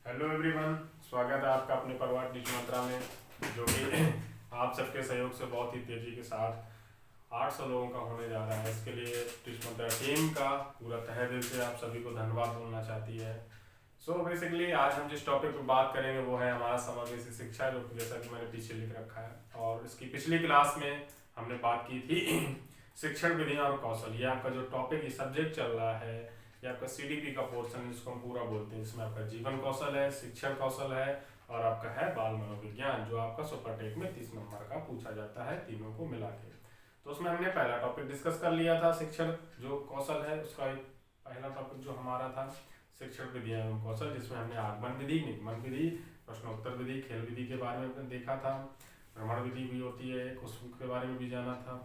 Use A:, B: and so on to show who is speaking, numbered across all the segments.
A: Hello everyone, स्वागत है आपका अपने परिवार टीच मंत्रा में, जो कि आप सबके सहयोग से बहुत ही तेजी के साथ 800 लोगों का होने जा रहा है। इसके लिए टीच मंत्रा टीम का पूरा तहे दिल से आप सभी को धन्यवाद बोलना चाहती है। सो बेसिकली आज हम जिस टॉपिक पर बात करेंगे वो है हमारा समावेशी शिक्षा, जो कि जैसा कि मैंने पीछे लिख रखा है। और इसकी पिछली क्लास में हमने बात की थी शिक्षण विधियाँ और कौशल। ये आपका जो टॉपिक ये सब्जेक्ट चल रहा है, ये आपका सीडीपी का पोर्शन है जिसको हम पूरा बोलते हैं। इसमें आपका जीवन कौशल है, शिक्षण कौशल है और आपका है बाल मनोविज्ञान, जो आपका सुपर टेक में 30 नंबर का पूछा जाता है तीनों को मिला के। तो उसमें हमने पहला टॉपिक डिस्कस कर लिया था, शिक्षण जो कौशल है उसका एक पहला टॉपिक जो हमारा था शिक्षण विधियां एवं कौशल, जिसमें हमने आगमन विधि, निगमन विधि, प्रश्नोत्तर विधि, खेल विधि के बारे में देखा था। भ्रमण विधि भी होती है, उसके बारे में भी जाना था।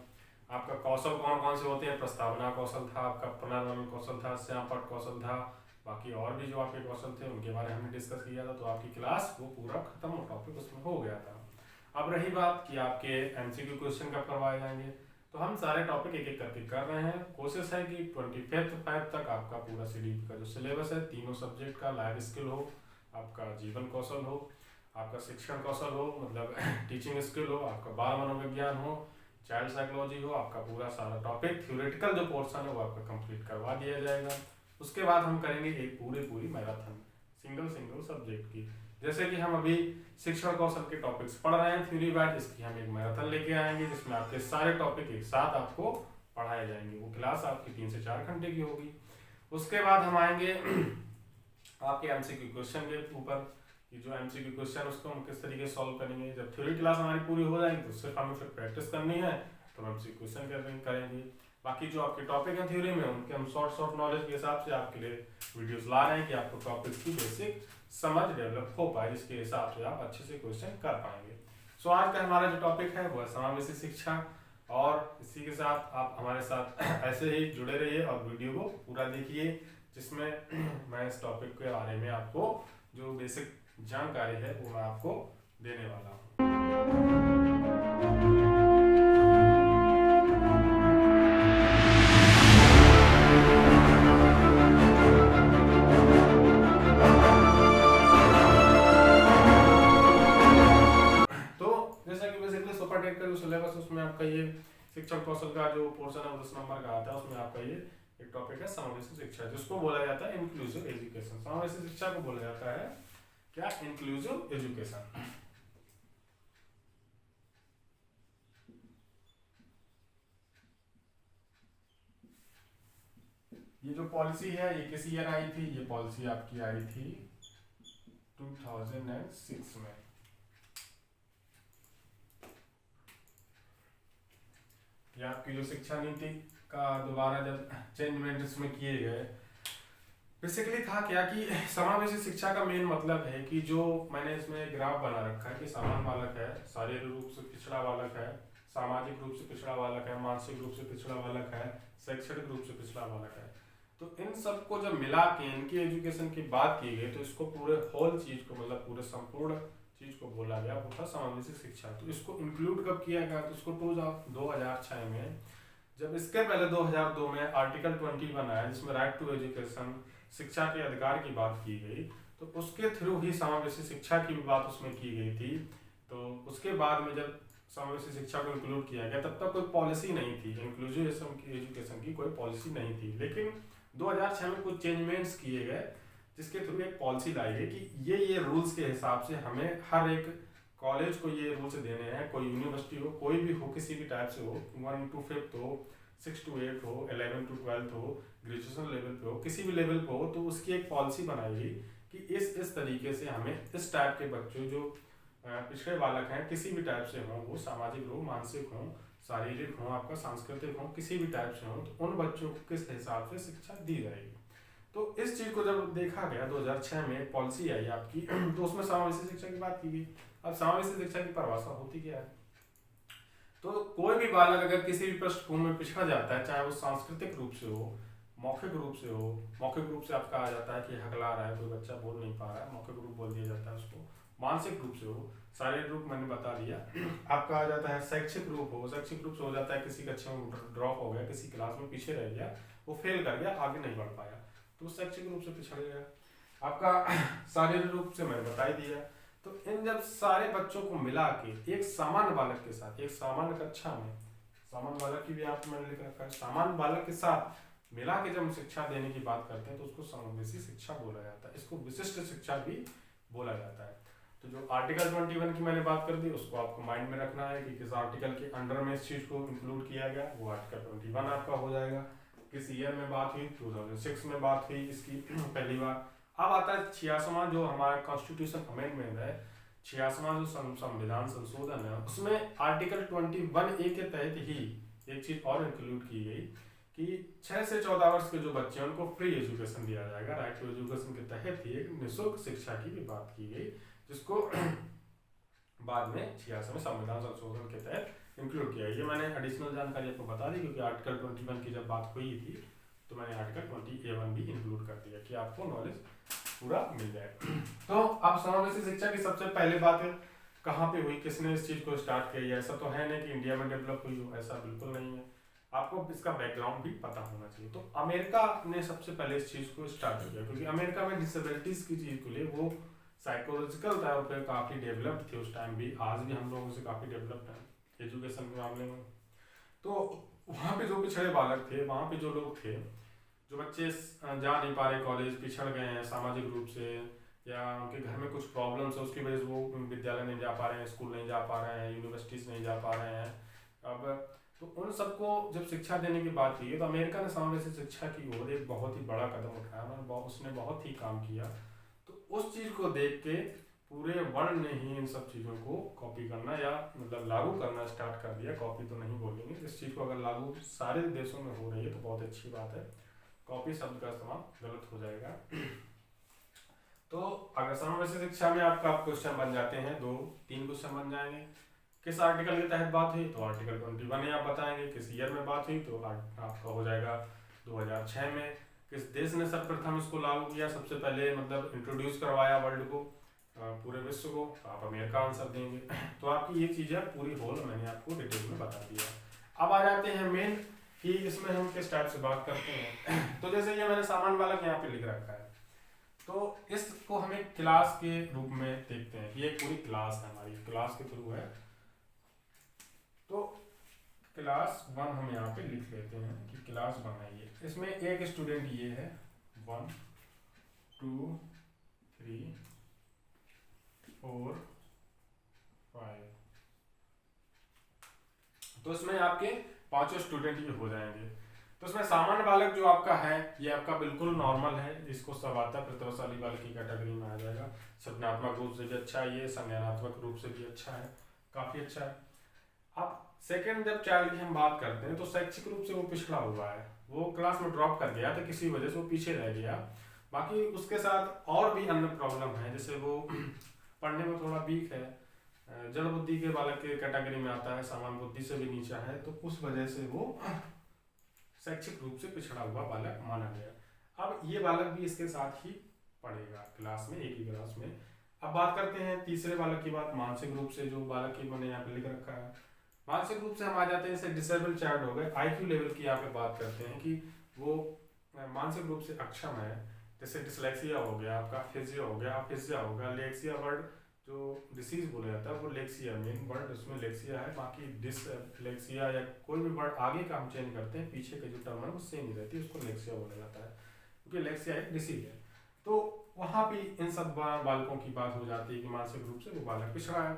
A: आपका कौशल कौन कौन से होते हैं, प्रस्तावना कौशल था, आपका पुनर्वनन कौशल था, श्यामपट कौशल था, बाकी और भी जो आपके कौशल थे उनके बारे में हमने डिस्कस किया था। तो आपकी क्लास वो पूरा खत्म, वो टॉपिक उसमें हो गया था। अब रही बात कि आपके एमसीक्यू क्वेश्चन कब करवाए जाएंगे, तो हम सारे टॉपिक एक एक करके कर रहे हैं। कोशिश है कि 25 तक आपका पूरा सीडीपी का जो सिलेबस है, तीनों सब्जेक्ट का, लाइफ स्किल हो, आपका जीवन कौशल हो, आपका शिक्षण कौशल हो मतलब टीचिंग स्किल हो, आपका बाल मनोविज्ञान हो, चाइल्ड साइकोलॉजी हो, आपका पूरा सारा टॉपिक थ्योरेटिकल जो पोर्शन है वो आपका कंप्लीट करवा दिया जाएगा। उसके बाद हम करेंगे एक पूरी मैराथन सिंगल सब्जेक्ट की। जैसे कि हम अभी शिक्षण कौशल के टॉपिक्स पढ़ रहे हैं थ्योरी वाइज, इसकी हम एक मैराथन लेके आएंगे जिसमें आपके सारे टॉपिक एक साथ आपको पढ़ाए जाएंगे। वो क्लास आपकी 3 से 4 घंटे की होगी। उसके बाद हम आएंगे आपके एमसीक्यू क्वेश्चन के ऊपर, कि जो एमसीक्यू क्वेश्चन उसको हम किस तरीके से सॉल्व करेंगे। जब थ्योरी क्लास हमारी पूरी हो जाएगी तो सिर्फ हमें फिर प्रैक्टिस करनी है, तो हम एमसीक्यू क्वेश्चन करेंगे। बाकी जो आपके टॉपिक हैं थ्योरी में, उनके हम शॉर्ट नॉलेज के हिसाब से आपके लिए वीडियोस ला रहे हैं कि आपको टॉपिक की बेसिक समझ डेवलप हो पाए, जिसके हिसाब से आप अच्छे से क्वेश्चन कर पाएंगे। सो आज का हमारा जो टॉपिक है वो है समावेशी शिक्षा। और इसी के साथ आप हमारे साथ ऐसे ही जुड़े रहिए और वीडियो को पूरा देखिए, जिसमें मैं इस टॉपिक के बारे में आपको जो बेसिक जानकारी है वो मैं आपको देने वाला हूँ। तो जैसा कि बेसिकली सुपर टेक का जो सिलेबस है उसमें आपका ये शिक्षण कौशल का जो पोर्शन है 10 नंबर का आता है। उसमें आपका ये एक टॉपिक है समावेशी शिक्षा, जिसको बोला जाता है इंक्लूसिव एजुकेशन। समावेशी शिक्षा को बोला जाता है क्या, इंक्लूसिव एजुकेशन। ये जो पॉलिसी है ये किस ईयर आई थी, ये पॉलिसी आपकी आई थी 2006 में। ये आपकी जो शिक्षा नीति का दोबारा जब चेंजमेंट इसमें किए गए, बेसिकली था क्या कि समावेशी शिक्षा का मेन मतलब है कि जो मैंने इसमें ग्राफ बना रखा है कि समान बालक है, शारीरिक रूप से पिछड़ा बालक है, सामाजिक रूप से पिछड़ा बालक है, मानसिक रूप से पिछड़ा बालक है, शैक्षणिक रूप से पिछड़ा बालक है। तो इन सबको जब मिला के इनकी एजुकेशन की बात की गई, तो इसको पूरे होल चीज को मतलब पूरे संपूर्ण चीज को बोला गया वो था समावेशी शिक्षा। तो इसको इंक्लूड कब किया गया, तो इसको 2006 में, जब इसके पहले 2002 में आर्टिकल 21 आया जिसमें राइट टू एजुकेशन, शिक्षा के अधिकार की बात की गई, तो उसके थ्रू ही समावेशी शिक्षा की भी बात उसमें की गई थी। तो उसके बाद में जब समावेशी शिक्षा को इंक्लूड किया गया तब तक कोई पॉलिसी नहीं थी, इंक्लूसिव एजुकेशन की कोई पॉलिसी नहीं थी। लेकिन 2006 में कुछ चेंजमेंट्स किए गए जिसके थ्रू एक पॉलिसी लाई गई कि ये रूल्स के हिसाब से हमें हर एक कॉलेज को ये रूल्स देने हैं, कोई यूनिवर्सिटी हो, कोई भी हो, किसी भी टाइप से हो, 1 to 5 हो, 6 to 8 हो, 11 to 12 हो, ग्रेजुएशन लेवल पे हो, किसी भी लेवल पे हो, तो उसकी एक पॉलिसी बनाई गई कि इस तरीके से हमें इस टाइप के बच्चों जो पिछड़े बालक हैं किसी भी टाइप से हों, वो सामाजिक हो, मानसिक हो, शारीरिक हो, आपका सांस्कृतिक हो, किसी भी टाइप से हो, तो उन बच्चों को किस हिसाब से शिक्षा दी जाएगी। तो इस चीज को जब देखा गया 2006 में पॉलिसी आई आपकी तो उसमें समावेशी शिक्षा की बात की गई। अब समावेशी शिक्षा की परिभाषा होती क्या है, तो कोई भी बालक अगर किसी भी पृष्ठभूमि में पिछड़ा जाता है, चाहे वो सांस्कृतिक रूप से हो, मौखिक रूप से हो, मौखिक रूप से आपका आ जाता है कि हकला रहा है, कोई बच्चा बोल नहीं पा रहा है, मौखिक रूप बोल दिया जाता है उसको, मानसिक रूप से हो, शारीरिक रूप मैंने बता दिया, आपका आ जाता है शैक्षिक रूप हो, शैक्षिक रूप से हो जाता है किसी कक्षा में ड्रॉप हो गया, किसी क्लास में पीछे रह गया, वो फेल कर गया, आगे नहीं बढ़ पाया, तो शैक्षिक रूप से पिछड़ गया। आपका शारीरिक रूप से मैंने बता ही दिया। तो इन जब सारे बच्चों को मिला के एक सामान्य बालक के साथ, एक सामान्य कक्षा में, सामान्य बालक की भी आप मैंने लिख रखा है, सामान्य बालक के साथ मिला के जब हम शिक्षा देने की बात करते हैं तो उसको समावेशी शिक्षा बोला जाता है, इसको विशिष्ट शिक्षा भी बोला जाता है। तो जो आर्टिकल 21 की मैंने बात कर दी उसको आपको माइंड में रखना है कि किस आर्टिकल के अंडर में इस चीज को इंक्लूड किया गया, वो आर्टिकल 21 आपका हो जाएगा। किस ईयर में बात हुई, 2006 में बात हुई इसकी पहली बार। अब आता है 86वां जो हमारा कॉन्स्टिट्यूशन अमेंडमेंट है, 86वां जो संविधान संशोधन है, उसमें आर्टिकल 21A के तहत ही एक चीज और इंक्लूड की गई कि 6 से 14 वर्ष के जो बच्चे हैं उनको फ्री एजुकेशन दिया जाएगा। राइट टू एजुकेशन के तहत ही एक निःशुल्क शिक्षा की भी बात की गई, जिसको बाद में 86वें संविधान संशोधन के तहत इंक्लूड किया। ये मैंने एडिशनल जानकारी आपको बता दी क्योंकि आर्टिकल 21 की जब बात हुई थी तो मैंने आर्टिकल 20A1 भी इंक्लूड कर दिया कि आपको नॉलेज पूरा मिल जाए। तो अब समावेशी शिक्षा की सबसे पहले बात है कहाँ पे हुई, किसने इस चीज को स्टार्ट किया। ऐसा तो है नहीं कि इंडिया में डेवलप हुई हो, ऐसा बिल्कुल नहीं है, आपको इसका बैकग्राउंड भी पता होना चाहिए। तो अमेरिका ने सबसे पहले इस चीज को स्टार्ट किया क्योंकि अमेरिका में डिसेबिलिटीज की चीज को लिए वो साइकोलॉजिकल तौर पे काफी डेवलप्ड थे उस टाइम भी, आज भी हम लोगों से काफी डेवलप्ड है एजुकेशन के मामले में। तो वहाँ पे जो पिछड़े बालक थे, वहाँ पे जो लोग थे, जो बच्चे जा नहीं पा रहे कॉलेज, पिछड़ गए हैं सामाजिक रूप से, या उनके घर में कुछ प्रॉब्लम्स है उसकी वजह से वो विद्यालय नहीं जा पा रहे हैं, स्कूल नहीं जा पा रहे हैं, यूनिवर्सिटीज नहीं जा पा रहे हैं। अब तो उन सबको जब शिक्षा देने की बात की तो अमेरिका ने समावेशी शिक्षा की ओर एक बहुत ही बड़ा कदम उठाया, उसने बहुत ही काम किया। तो उस चीज को देख के पूरे वर्ल्ड ने ही इन सब चीज़ों को कॉपी करना या मतलब लागू करना स्टार्ट कर दिया। कॉपी तो नहीं बोलेंगे, इस चीज़ को अगर लागू सारे देशों में हो रही है तो बहुत अच्छी बात है, कॉपी शब्द का इस्तेमाल गलत हो जाएगा। तो अगर समावेशी शिक्षा में आपका क्वेश्चन बन जाते हैं, 2-3 क्वेश्चन बन जाएंगे। किस आर्टिकल के तहत बात हुई तो आर्टिकल 21 आप बताएंगे। किस ईयर में बात हुई तो आपका हो जाएगा 2006 में। किस देश ने सर्वप्रथम इसको लागू किया, सबसे पहले मतलब इंट्रोड्यूस करवाया वर्ल्ड को, पूरे विश्व को, तो आप अमेरिका आंसर देंगे। तो आपकी ये चीज़ें पूरी होल मैंने आपको डिटेल में बता दिया। अब आ जाते हैं मेन कि इसमें हम किस टाइप से बात करते हैं। तो जैसे ये मैंने सामान्य बालक यहाँ पे लिख रखा है, तो इसको हम एक क्लास के रूप में देखते हैं कि ये पूरी क्लास है, हमारी क्लास के थ्रू है। तो क्लास 1 हम यहाँ पे लिख लेते हैं कि क्लास 1 है ये। इसमें एक स्टूडेंट ये है 1 2 3 4 5, तो इसमें आपके 5 स्टूडेंट ही हो जाएंगे। तो इसमें सामान्य बालक जो आपका है ये आपका बिल्कुल नॉर्मल है, इसको सब आता है, प्रतिभाशाली बालक की कैटेगरी में आ जाएगा। सृजनात्मक रूप से भी अच्छा है, ये संज्ञानात्मक रूप से भी अच्छा है, काफी अच्छा है। अब सेकंड जब चाइल्ड की हम बात करते हैं तो शैक्षिक रूप से वो पिछड़ा हुआ है, वो क्लास में ड्रॉप कर गया तो किसी वजह से वो पीछे रह गया। बाकी उसके साथ और भी अन्य प्रॉब्लम है, जैसे वो पढ़ने में थोड़ा वीक है, जड़ बुद्धि के बालक के कैटेगरी में आता है, सामान्य बुद्धि से भी नीचा है, तो उस वजह से वो शैक्षिक रूप से पिछड़ा हुआ बालक माना गया। अब ये बालक भी इसके साथ ही पढ़ेगा क्लास में, एक ही क्लास में। अब बात करते हैं तीसरे बालक की बात, मानसिक रूप से जो बालक की मैंने यहाँ पे लिख रखा है। मानसिक रूप से हम आ जाते हैं जैसे डिसेबल्ड चाइल्ड हो गए, आईक्यू लेवल की यहाँ पे बात करते हैं कि वो मानसिक रूप से अक्षम है, जैसे डिसलेक्सिया हो गया, आपका फिजिया हो गया, अफिजिया हो गया, लेक्सिया वर्ड जो डिसीज बोला जाता है वो लेक्सिया, मेन वर्ड उसमें लेक्सिया है, बाकी डिसलेक्सिया या कोई भी वर्ड आगे का हम चेंज करते हैं, पीछे के जो टर्म है वो सेम ही रहती है, उसको लेक्सिया बोला जाता है क्योंकि लेक्सिया एक डिसीज है। तो वहाँ भी इन सब बालकों की बात हो जाती है कि मानसिक रूप से वो बालक पिछड़ा है।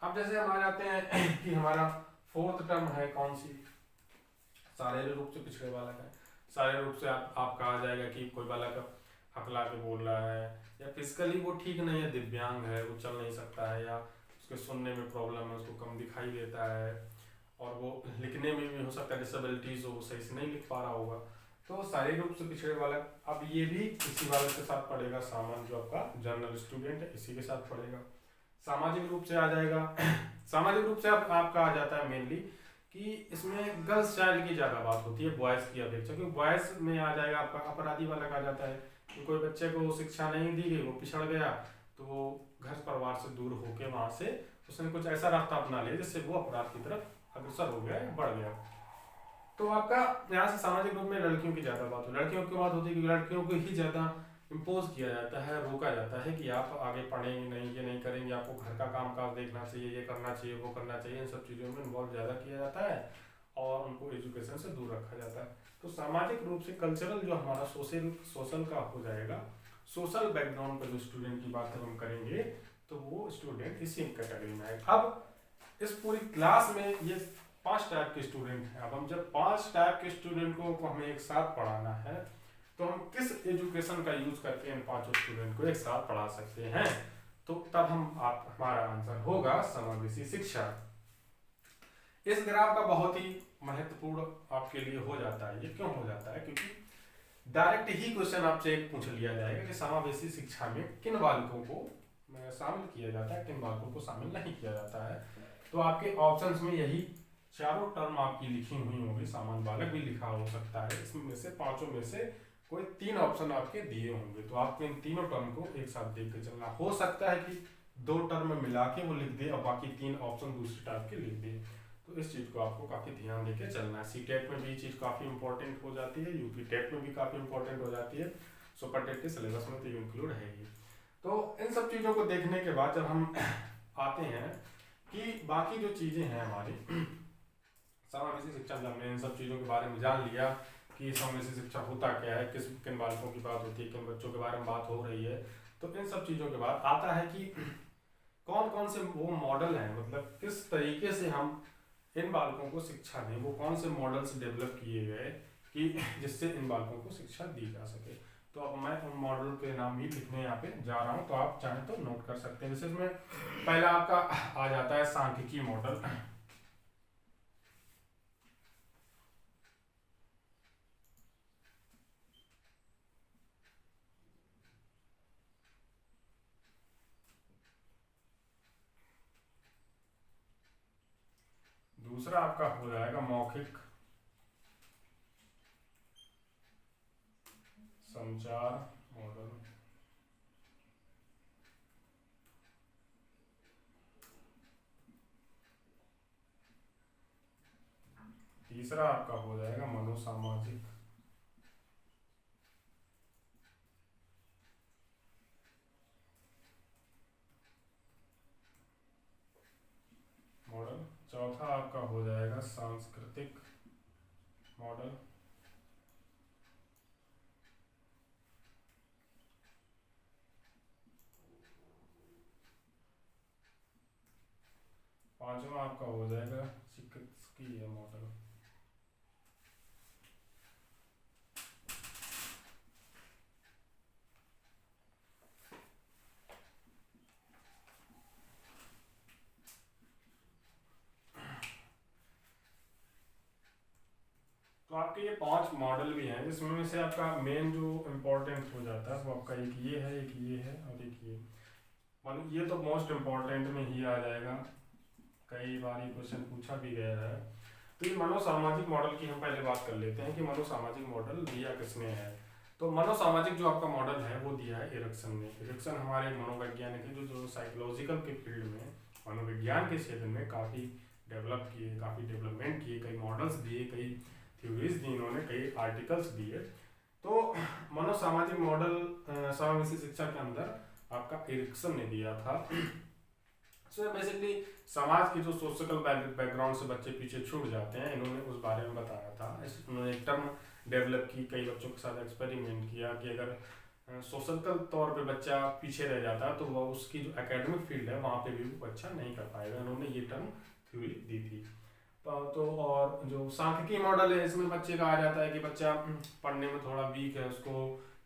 A: अब जैसे हम आ जाते हैं कि हमारा फोर्थ टर्म है कौन सी, शारीरिक रूप से पिछड़े बालक है। शारीरिक रूप से आपका आ जाएगा कि कोई बालक हकला के बोल रहा है, या फिजिकली वो ठीक नहीं है, दिव्यांग है, वो चल नहीं सकता है, या उसके सुनने में प्रॉब्लम है, उसको कम दिखाई देता है, और वो लिखने में भी हो सकता है डिसेबिलिटीज हो, वो सही से नहीं लिख पा रहा होगा, तो शारीरिक रूप से पिछड़े बालक। अब ये भी इसी बालक के साथ पढ़ेगा, सामान्य जो आपका जनरल स्टूडेंट है इसी के साथ पढ़ेगा। सामाजिक रूप से आ जाएगा, सामाजिक रूप से आपका आ जाता है मेनली कि इसमें गर्ल्स चाइल्ड की ज़्यादा बात होती है बॉयज़ की अपेक्षा, क्योंकि बॉयज़ में आ जाएगा आपका अपराधी बालक आ जाता है कि कोई बच्चे को शिक्षा नहीं दी गई, वो पिछड़ गया, तो वो घर परिवार से दूर होके वहाँ से उसने कुछ ऐसा रास्ता अपना लिया जिससे वो अपराध की तरफ अग्रसर हो गया, बढ़ गया। तो आपका यहाँ से सामाजिक रूप में लड़कियों की ज़्यादा बात हो, लड़कियों की बात होती है क्योंकि लड़कियों को ही ज़्यादा इम्पोज किया जाता है, रोका जाता है कि आप आगे पढ़ेंगे नहीं, ये नहीं करेंगे, आपको घर का काम काज देखना चाहिए, ये करना चाहिए, वो करना चाहिए, इन सब चीज़ों में इन्वॉल्व ज़्यादा किया जाता है और उनको एजुकेशन से दूर रखा जाता है। तो सामाजिक रूप से कल्चरल जो हमारा सोशल सोशल का हो जाएगा, सोशल बैकग्राउंड पर जो स्टूडेंट की बात हम करेंगे तो वो स्टूडेंट इसी कैटेगरी में आएगा। अब इस पूरी क्लास में ये 5 टाइप के स्टूडेंट हैं। अब हम जब 5 टाइप के स्टूडेंट को हमें एक साथ पढ़ाना है तो हम किस एजुकेशन का यूज करके इन 5 स्टूडेंट को एक साथ पढ़ा सकते हैं, तो तब हमारा आंसर होगा समावेशी शिक्षा। इस ग्राफ का बहुत ही महत्वपूर्ण आपके लिए हो जाता है। ये क्यों हो जाता है? क्योंकि डायरेक्ट ही क्वेश्चन आपसे एक पूछ लिया जाएगा कि समावेशी शिक्षा में किन बालकों को शामिल किया जाता है, किन बालकों को शामिल नहीं किया जाता है। तो आपके ऑप्शंस में यही चारों टर्म आपकी लिखी हुई होंगी। सामान्य बालक भी लिखा हो सकता है। इसमें से 5 में से कोई 3 ऑप्शन आपके दिए होंगे, तो आपको इन तीनों टर्म को एक साथ देख के चलना। हो सकता है कि 2 टर्म में मिला के वो लिख दे और बाकी 3 ऑप्शन दूसरे टाइप के लिख दे। तो इस चीज़ को आपको काफ़ी ध्यान देके चलना है। सीटेट में भी ये चीज़ काफ़ी इंपॉर्टेंट हो जाती है, यूपी टेट में भी काफ़ी इंपॉर्टेंट हो जाती है, सुपर टेट के सिलेबस में तो ये इंक्लूड है ही। तो इन सब चीज़ों को देखने के बाद जब हम आते हैं कि बाकी जो चीज़ें हैं हमारी समावेशी शिक्षा में, हमने इन सब चीज़ों के बारे में जान लिया कि समावेशी शिक्षा होता क्या है, किन बालकों की बात होती है, किन बच्चों के बारे में बात हो रही है। तो इन सब चीज़ों के बाद आता है कि कौन कौन से वो मॉडल हैं, मतलब किस तरीके से हम इन बालकों को शिक्षा दें, वो कौन से मॉडल्स डेवलप किए गए कि जिससे इन बालकों को शिक्षा दी जा सके। तो अब मैं उन मॉडल के नाम भी लिखने यहाँ पे जा रहा हूँ, तो आप चाहें तो नोट कर सकते हैं। जैसे इसमें पहला आपका आ जाता है सांख्यिकी मॉडल। दूसरा आपका हो जाएगा मौखिक संचार मॉडल। तीसरा आपका हो जाएगा मनोसामाजिक मॉडल। चौथा आपका हो जाएगा सांस्कृतिक मॉडल। पांचवा आपका हो जाएगा चिकित्सकीय मॉडल। तो आपके ये 5 मॉडल भी हैं, जिसमें से आपका मेन जो इम्पोर्टेंट हो जाता है वो आपका एक ये है, एक ये है और एक ये। मान ये तो मोस्ट इम्पोर्टेंट में ही आ जाएगा, कई बार ये क्वेश्चन पूछा भी गया है। तो ये मनोसामाजिक मॉडल की हम पहले बात कर लेते हैं कि मनोसामाजिक मॉडल दिया किसने है। तो मनोसामाजिक जो आपका मॉडल है वो दिया है एरिक्सन ने। एरिक्सन हमारे मनोवैज्ञानिक है, जो साइकोलॉजिकल के फील्ड में, मनोविज्ञान के क्षेत्र में काफ़ी डेवलप किए, काफ़ी डेवलपमेंट किए, कई मॉडल्स दिए, कई थ्योरीज दी इन्होंने, कई आर्टिकल्स दिए। तो मनोसामाजिक मॉडल समावेशी शिक्षा के अंदर आपका एरिक्सन ने दिया था। सो बेसिकली समाज के जो सोशल बैकग्राउंड से बच्चे पीछे छूट जाते हैं, इन्होंने उस बारे में बताया था। उन्होंने एक टर्म डेवलप की, कई बच्चों के साथ एक्सपेरिमेंट किया कि अगर सोशल तौर पे बच्चा पीछे रह जाता है तो वह उसकी जो एकेडमिक फील्ड है वहाँ पे भी वो अच्छा नहीं कर पाएगा। इन्होंने ये टर्म थ्योरी दी थी। तो और जो सांख्यिकी मॉडल है, इसमें बच्चे का आ जाता है कि बच्चा पढ़ने में थोड़ा वीक है, उसको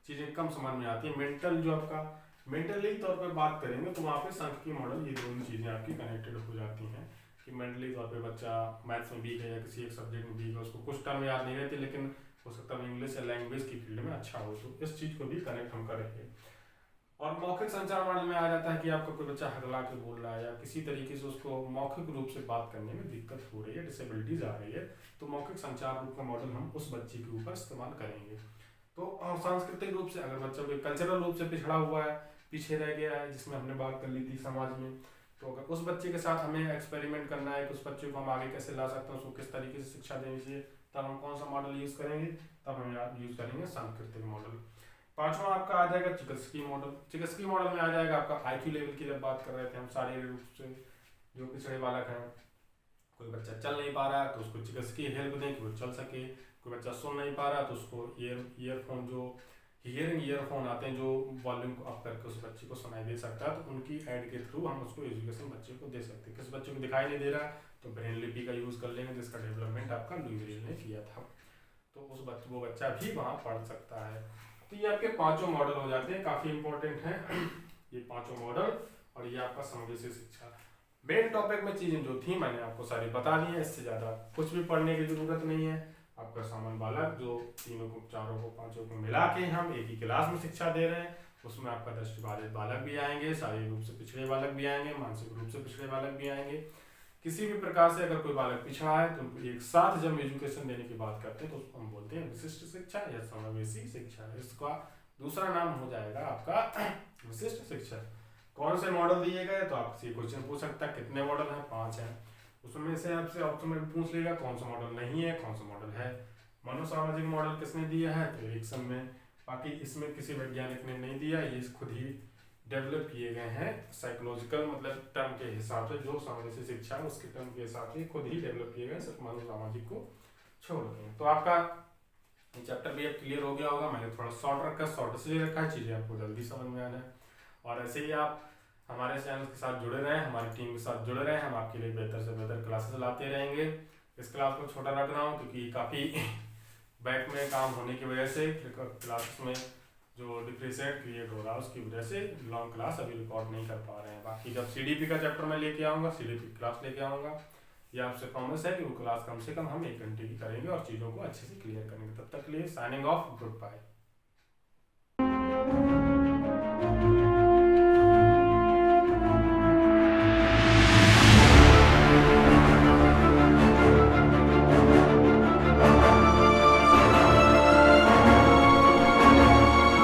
A: चीज़ें कम समझ में आती है। मेंटल जो आपका मेंटली तौर पे बात करेंगे तो वहाँ पे सांख्यिकी मॉडल, ये दोनों चीज़ें आपकी कनेक्टेड हो जाती हैं कि मेंटली तौर पे बच्चा मैथ्स में वीक है या किसी एक सब्जेक्ट में वीक है, उसको कुछ टर्म याद नहीं रहती, लेकिन हो सकता है इंग्लिश या लैंग्वेज की फील्ड में अच्छा हो, तो इस चीज़ को भी कनेक्ट हम करेंगे। और मौखिक संचार मॉडल में आ जाता है कि आपको कोई बच्चा हगला के बोल रहा है या किसी तरीके से उसको मौखिक रूप से बात करने में दिक्कत हो रही है, डिसेबिलिटीज आ रही है, तो मौखिक संचार रूप का मॉडल हम उस बच्चे के ऊपर इस्तेमाल करेंगे। तो और सांस्कृतिक रूप से अगर बच्चा कोई कल्चरल रूप से पिछड़ा हुआ है, पीछे रह गया है, जिसमें हमने बात कर ली थी समाज में, तो अगर उस बच्चे के साथ हमें एक्सपेरिमेंट करना है कि उस बच्चे को हम आगे कैसे ला सकते हैं, उसको किस तरीके से शिक्षा देनी चाहिए, तब हम कौन सा मॉडल यूज़ करेंगे, तब हम यूज़ करेंगे सांस्कृतिक मॉडल। पांचवा आपका आ जाएगा चिकस्की मॉडल। चिकस्की मॉडल में आ जाएगा आपका आईक्यू लेवल की, जब बात कर रहे थे हम, शारीरिक रूप से जो पिछड़े बालक हैं, कोई बच्चा चल नहीं पा रहा है तो उसको चिकित्सकीय हेल्प दें कि वो चल सके, कोई बच्चा सुन नहीं पा रहा तो उसको ईयरफोन, जो हियरिंग ईयरफोन आते हैं जो वॉल्यूम को अप करके उस बच्चे को सुनाई दे सकता है, तो उनकी ऐड के थ्रू हम उसको एजुकेशन बच्चे को दे सकते हैं। किस बच्चे को दिखाई नहीं दे रहा तो ब्रेन लिपि का यूज़ कर लेंगे, जिसका डेवलपमेंट आपका लुई ब्रेल ने किया था, तो वो बच्चा भी वहाँ पढ़ सकता है। तो ये आपके पांचों मॉडल हो जाते हैं, काफ़ी इंपॉर्टेंट हैं ये पांचों मॉडल। और ये आपका समावेशी शिक्षा, मेन टॉपिक में चीज़ें जो थी मैंने आपको सारी बता दी है, इससे ज़्यादा कुछ भी पढ़ने की ज़रूरत नहीं है। आपका सामान्य बालक जो तीनों को, चारों को, पांचों को मिला के हम एक ही क्लास में शिक्षा दे रहे हैं, उसमें आपका दृष्टिबाधित बालक भी आएंगे, शारीरिक रूप से पिछड़े बालक भी आएंगे, मानसिक रूप से पिछड़े बालक भी आएंगे। किसी भी प्रकार से अगर कोई बालक पिछड़ा है तो उनको एक साथ जब एजुकेशन देने की बात करते हैं तो उसको हम बोलते हैं विशिष्ट शिक्षा या समावेशी शिक्षा। इसका दूसरा नाम हो जाएगा आपका विशिष्ट शिक्षा। कौन से मॉडल दिए गए, तो आपसे क्वेश्चन पूछ सकता है कितने मॉडल हैं, 5 हैं, उसमें से आपसे ऑप्शन में पूछ लेगा कौन सा मॉडल नहीं है, कौन सा मॉडल है। मनोसामाजिक मॉडल किसने दिया है, तो एरिक्सन में। बाकी इसमें किसी वैज्ञानिक ने नहीं दिया, ये खुद ही डेवलप किए गए हैं, साइकोलॉजिकल मतलब टर्म के हिसाब से, जो समावेशी शिक्षा है उसके टर्म के हिसाब से खुद ही डेवलप किए गए, सिर्फ मनोसामाजिक को छोड़ दें। तो आपका चैप्टर भी अब क्लियर हो गया होगा, मैंने थोड़ा शॉर्ट रखा, शॉर्ट इसलिए रखा है, चीज़ें आपको जल्दी समझ में आना है। और ऐसे ही आप हमारे चैनल के साथ जुड़े रहें, हमारी टीम के साथ जुड़े रहें, हम आपके लिए बेहतर से बेहतर क्लासेस लाते रहेंगे। इस क्लास को छोटा रख रहा हूँ क्योंकि काफ़ी बैक में काम होने की वजह से क्लासेस में जो डिफरेंशिएट क्रिएट हो रहा है उसकी वजह से लॉन्ग क्लास अभी रिकॉर्ड नहीं कर पा रहे हैं। बाकी जब CDP का चैप्टर मैं लेके आऊँगा, CDP की क्लास लेके आऊँगा, ये आपसे प्रॉमिस है कि वो क्लास कम से कम हम 1 घंटे की करेंगे और चीज़ों को अच्छे से क्लियर करेंगे। तब तक के लिए साइनिंग ऑफ, गुड बाय।